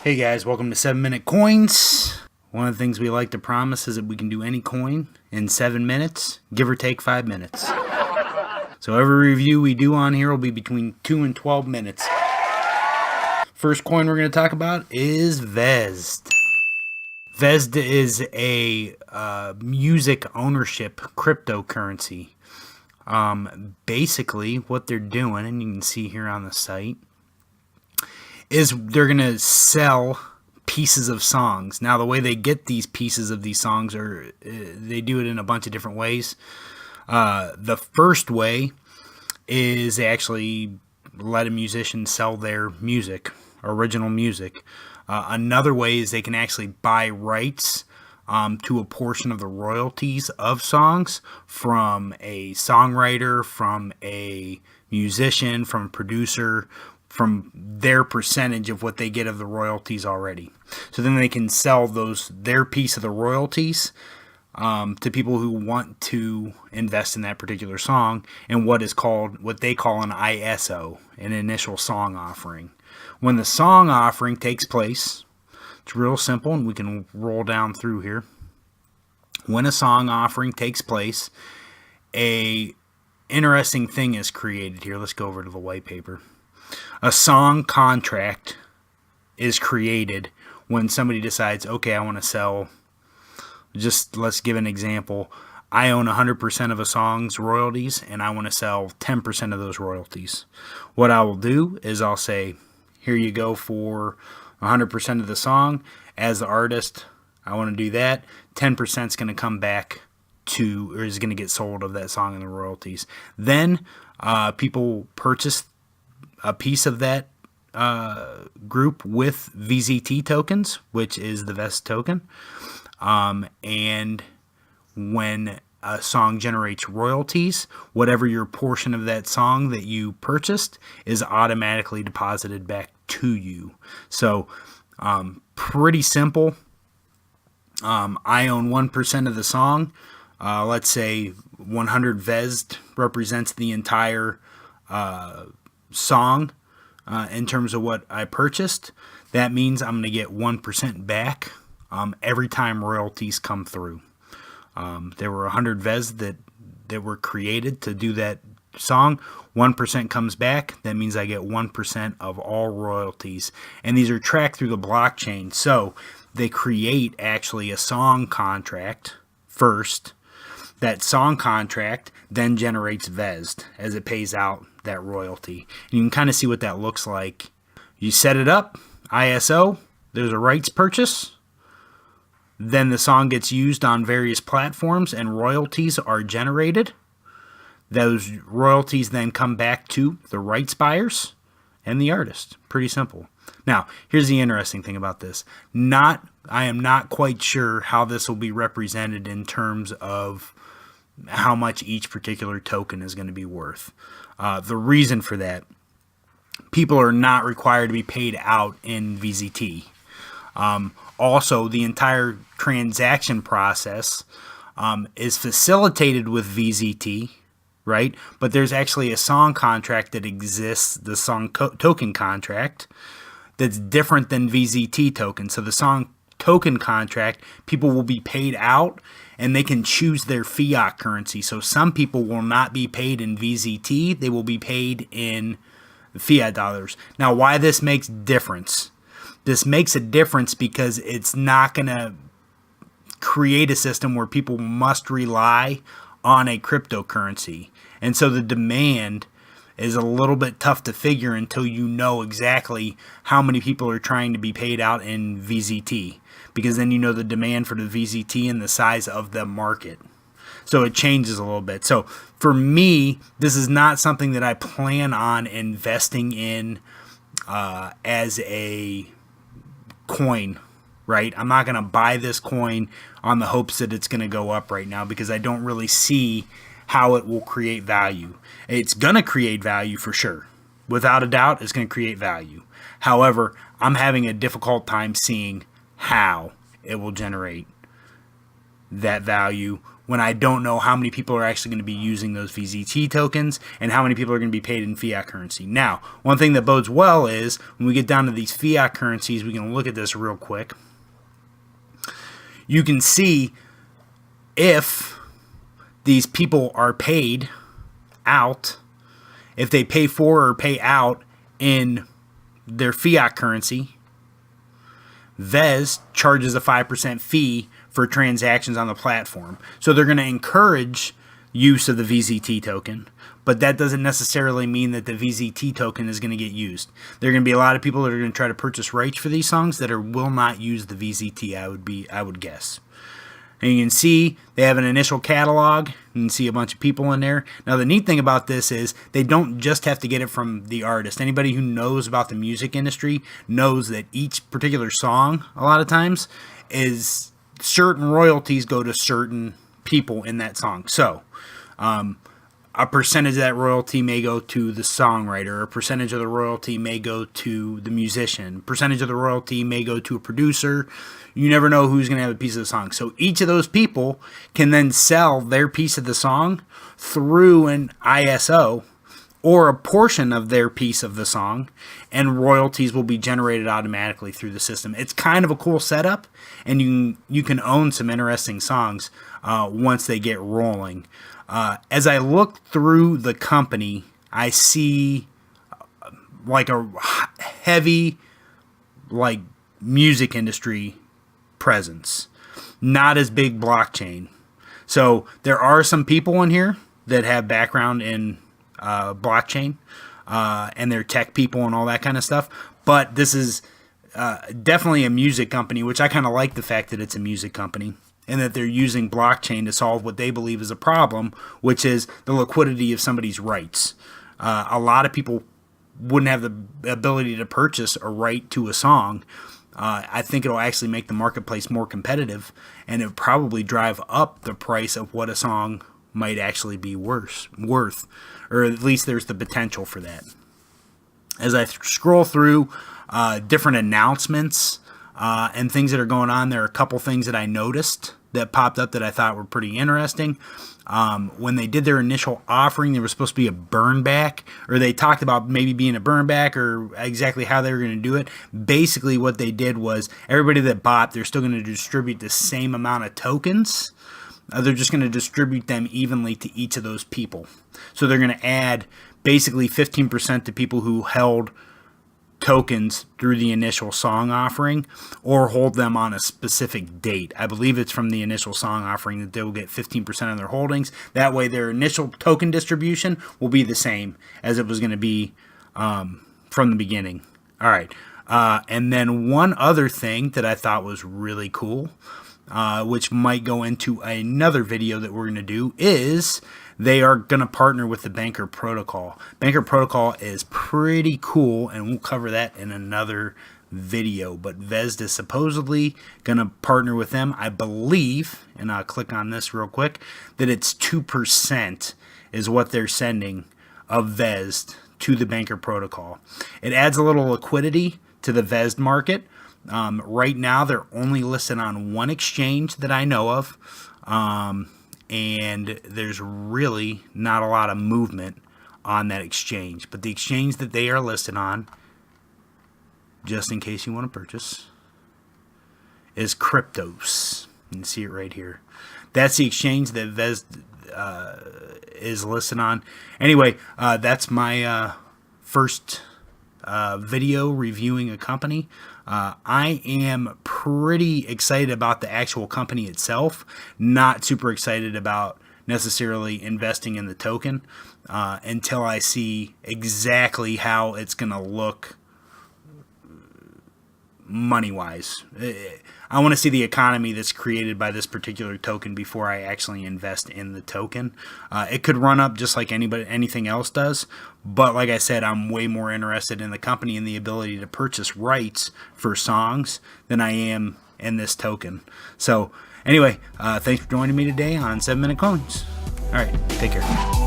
Hey guys, welcome to 7 Minute Coins. One of the things we like to promise is that we can do any coin in 7 minutes, give or take 5 minutes. So every review we do on here will be between 2 and 12 minutes. First coin we're going to talk about is VEZT. VEZT is a music ownership cryptocurrency. Basically what they're doing, and you can see here on the site, is they're going to sell pieces of songs. Now, the way they get these pieces of these songs are they do it in a bunch of different ways. The first way is they actually let a musician sell their music, original music. Another way is they can actually buy rights to a portion of the royalties of songs from a songwriter, from a musician, from a producer, from their percentage of what they get of the royalties already. So then they can sell their piece of the royalties to people who want to invest in that particular song and what they call an ISO, an initial song offering. When the song offering takes place, it's real simple, and we can roll down through here. When a song offering takes place, a interesting thing is created here. Let's go over to the white paper. A song contract is created when somebody decides, okay, I want to sell, let's give an example. I own 100% of a song's royalties, and I want to sell 10% of those royalties. What I will do is I'll say, here you go for 100% of the song. As the artist, I want to do that. 10% is going to come back or is going to get sold of that song and the royalties. Then people purchase a piece of that group with VEZT tokens, which is the VEZT token. And when a song generates royalties, whatever your portion of that song that you purchased is automatically deposited back to you. So pretty simple. I own 1% of the song. Let's say 100 VEZT represents the entire song in terms of what I purchased. That means I'm going to get 1% back every time royalties come through. There were 100 VEZT that were created to do that song. 1% comes back. That means I get 1% of all royalties. And these are tracked through the blockchain. So they create actually a song contract first. That song contract then generates VEZT as it pays out that royalty. And you can kind of see what that looks like. You set it up, ISO, there's a rights purchase. Then the song gets used on various platforms and royalties are generated. Those royalties then come back to the rights buyers and the artist. Pretty simple. Now, here's the interesting thing about this. I am not quite sure how this will be represented in terms of how much each particular token is going to be worth. The reason for that, people are not required to be paid out in VEZT. Also, the entire transaction process is facilitated with VEZT, right? But there's actually a song contract that exists, the song token contract, that's different than VEZT token. So the song token contract, people will be paid out and they can choose their fiat currency. So some people will not be paid in VEZT, they will be paid in fiat dollars. Now, why this makes difference? This makes a difference because it's not going to create a system where people must rely on a cryptocurrency. And so the demand is a little bit tough to figure until you know exactly how many people are trying to be paid out in VEZT, because then you know the demand for the VEZT and the size of the market. So it changes a little bit. So for me, this is not something that I plan on investing in as a coin, right? I'm not going to buy this coin on the hopes that it's going to go up right now, because I don't really see how it will create value. It's going to create value for sure. Without a doubt, it's going to create value. However, I'm having a difficult time seeing how it will generate that value when I don't know how many people are actually going to be using those VZT tokens and how many people are going to be paid in fiat currency. Now, one thing that bodes well is when we get down to these fiat currencies, we can look at this real quick. You can see if these people are paid out, if they pay for or pay out in their fiat currency, VEZT charges a 5% fee for transactions on the platform. So they're going to encourage use of the VZT token, but that doesn't necessarily mean that the VZT token is going to get used. There are going to be a lot of people that are going to try to purchase rights for these songs that will not use the VZT, I would guess. And you can see they have an initial catalog. You can see a bunch of people in there. Now, the neat thing about this is they don't just have to get it from the artist. Anybody who knows about the music industry knows that each particular song, a lot of times, is certain royalties go to certain people in that song. So, a percentage of that royalty may go to the songwriter. A percentage of the royalty may go to the musician. A percentage of the royalty may go to a producer. You never know who's going to have a piece of the song. So each of those people can then sell their piece of the song through an ISO or a portion of their piece of the song, and royalties will be generated automatically through the system. It's kind of a cool setup, and you can own some interesting songs once they get rolling. As I look through the company, I see like a heavy like music industry presence, not as big blockchain. So there are some people in here that have background in blockchain and they're tech people and all that kind of stuff, but this is definitely a music company, which I kind of like the fact that it's a music company and that they're using blockchain to solve what they believe is a problem, which is the liquidity of somebody's rights. A lot of people wouldn't have the ability to purchase a right to a song. I think it'll actually make the marketplace more competitive, and it'll probably drive up the price of what a song might actually be worth, or at least there's the potential for that. As I scroll through different announcements and things that are going on, there are a couple things that I noticed that popped up that I thought were pretty interesting. When they did their initial offering, there was supposed to be a burn back, or they talked about maybe being a burn back, or exactly how they were going to do it. Basically, what they did was everybody that bought, they're still going to distribute the same amount of tokens. They're just going to distribute them evenly to each of those people. So they're going to add basically 15% to people who held tokens through the initial song offering, or hold them on a specific date. I believe it's from the initial song offering that they will get 15% of their holdings. That way their initial token distribution will be the same as it was going to be from the beginning. All right. And then one other thing that I thought was really cool, which might go into another video that we're going to do, is they are going to partner with the Banker Protocol. Banker Protocol is pretty cool, and we'll cover that in another video. But VEZT is supposedly going to partner with them. I believe, and I'll click on this real quick, that it's 2% is what they're sending of VEZT to the Banker Protocol. It adds a little liquidity to the VEZT market. Right now, they're only listed on one exchange that I know of. And there's really not a lot of movement on that exchange. But the exchange that they are listed on, just in case you want to purchase, is Cryptos. You can see it right here. That's the exchange that VEZT is listed on. Anyway, that's my first video reviewing a company. I am pretty excited about the actual company itself, not super excited about necessarily investing in the token until I see exactly how it's going to look money-wise. I want to see the economy that's created by this particular token before I actually invest in the token. It could run up just like anything else does, but like I said, I'm way more interested in the company and the ability to purchase rights for songs than I am in this token. So anyway, thanks for joining me today on 7 Minute Coins. All right, take care.